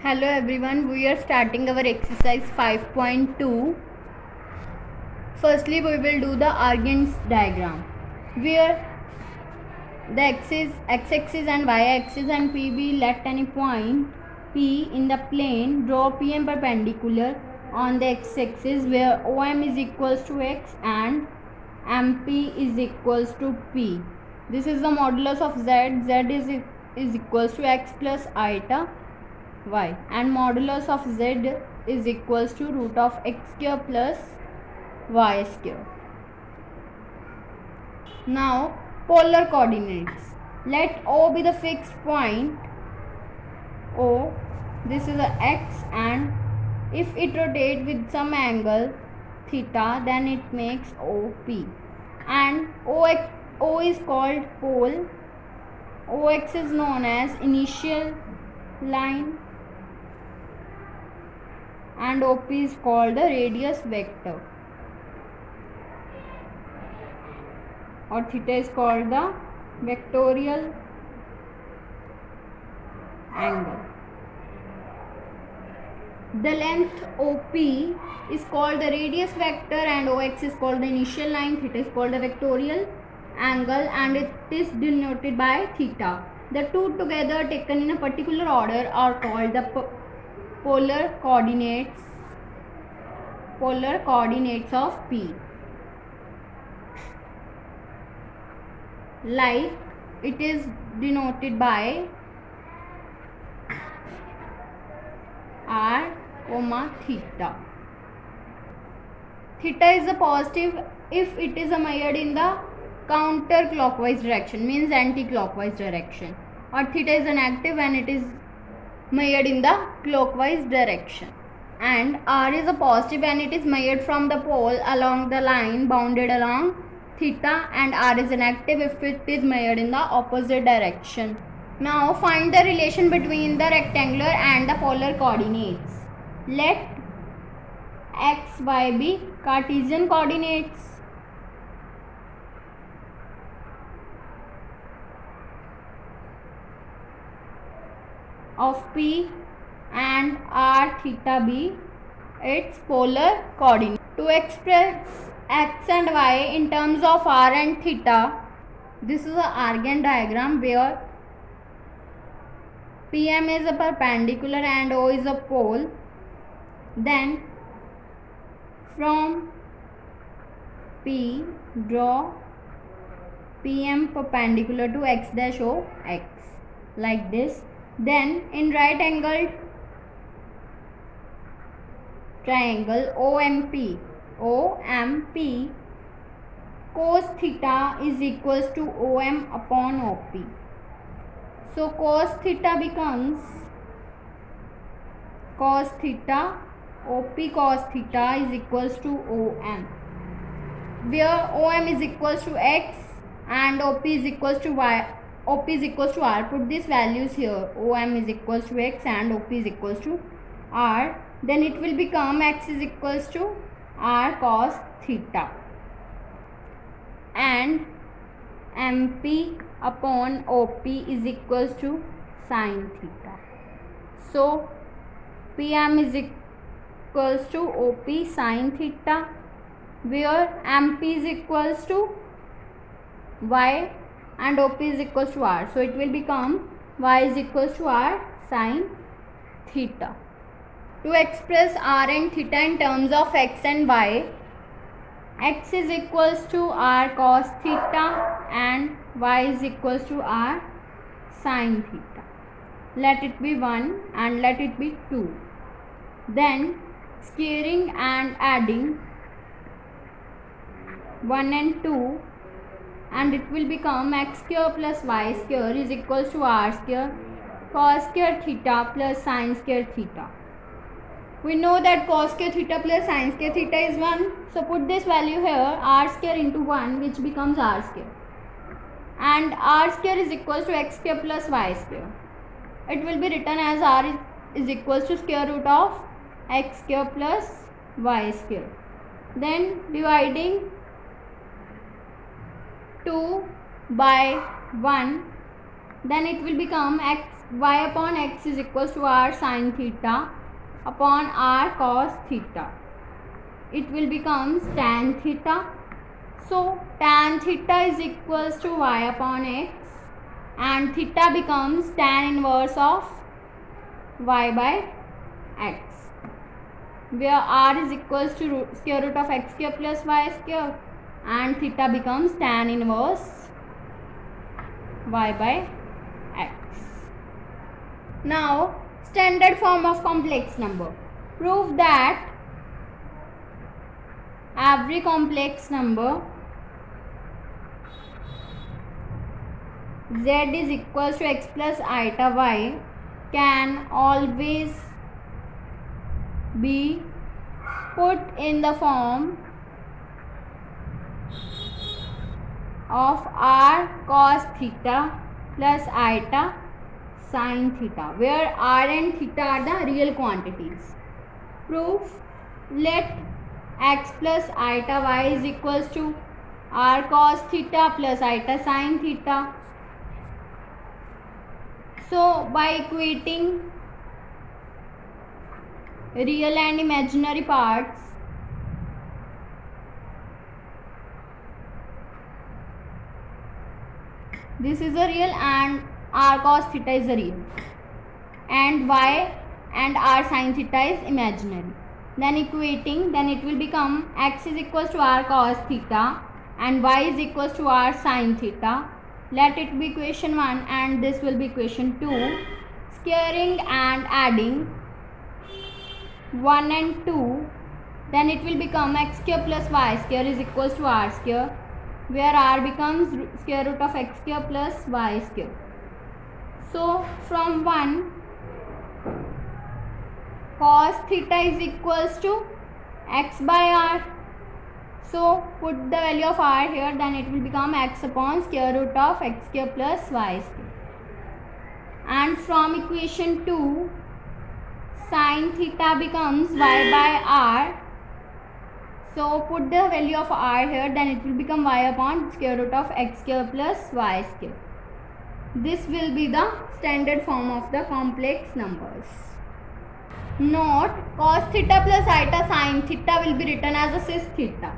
Hello everyone, we are starting our exercise 5.2. Firstly, we will do the Argand's diagram where the x-axis and y-axis and PB let any point P in the plane. Draw PM perpendicular on the x-axis where OM is equals to x and MP is equals to P. This is the modulus of Z. Z is equals to x plus iota y, and modulus of z is equals to root of x square plus y square. Now polar coordinates. Let O be the fixed point O. This is a x, and if it rotates with some angle theta, then it makes OP, and O is called pole. OX is known as initial line and OP is called the radius vector, or theta is called the vectorial angle. The length OP is called the radius vector and OX is called the initial line. Theta is called the vectorial angle and it is denoted by theta. The two together taken in a particular order are called the polar coordinates of P. Like it is denoted by r, theta. Theta is a positive if it is measured in the counterclockwise direction, means anti-clockwise direction, or theta is a negative when it is measured in the clockwise direction. And r is a positive when it is measured from the pole along the line bounded along theta, and r is a negative if it is measured in the opposite direction. Now find the relation between the rectangular and the polar coordinates. Let x, y be Cartesian coordinates. Of P and r, theta be its polar coordinate. To express x and y in terms of r and theta, this is a Argand diagram where PM is a perpendicular and O is a pole. Then from P, draw PM perpendicular to x dash O x like this. Then in right angled triangle OMP, cos theta is equals to OM upon OP. So cos theta becomes cos theta, OP cos theta is equals to OM, where OM is equals to x and OP is equals to y. OP is equals to r. Put these values here. OM is equals to x and OP is equals to r. Then it will become x is equals to r cos theta and MP upon OP is equals to sin theta. So PM is equals to OP sin theta, where MP is equals to y and OP is equals to r. So it will become y is equals to r sin theta. To express r and theta in terms of x and y, x is equals to r cos theta and y is equals to r sin theta. Let it be 1 and let it be 2. Then squaring and adding 1 and 2, and it will become x square plus y square is equals to r square cos square theta plus sin square theta. We know that cos square theta plus sin square theta is 1. So put this value here, r square into 1, which becomes r square. And r square is equals to x square plus y square. It will be written as r is equals to square root of x square plus y square. Then dividing 2 by 1, then it will become x y upon x is equals to r sin theta upon r cos theta. It will become tan theta. So tan theta is equals to y upon x, and theta becomes tan inverse of y by x, where r is equals to square root of x square plus y square, and theta becomes tan inverse y by x. Now standard form of complex number. Prove that every complex number z is equals to x plus iota y can always be put in the form of r cos theta plus iota sin theta, where r and theta are the real quantities. Proof: let x plus iota y is equals to r cos theta plus iota sin theta. So by equating real and imaginary parts, this is a real and r cos theta is a real, and y and r sin theta is imaginary. Then equating, then it will become x is equals to r cos theta and y is equals to r sin theta. Let it be equation 1 and this will be equation 2. Squaring and adding 1 and 2, then it will become x square plus y square is equals to r square, where r becomes square root of x square plus y square. So from 1, cos theta is equals to x by r. So put the value of r here, then it will become x upon square root of x square plus y square. And from equation 2, sin theta becomes y by r. So put the value of r here, then it will become y upon square root of x square plus y square. This will be the standard form of the complex numbers. Note: cos theta plus iota sin theta will be written as a cis theta.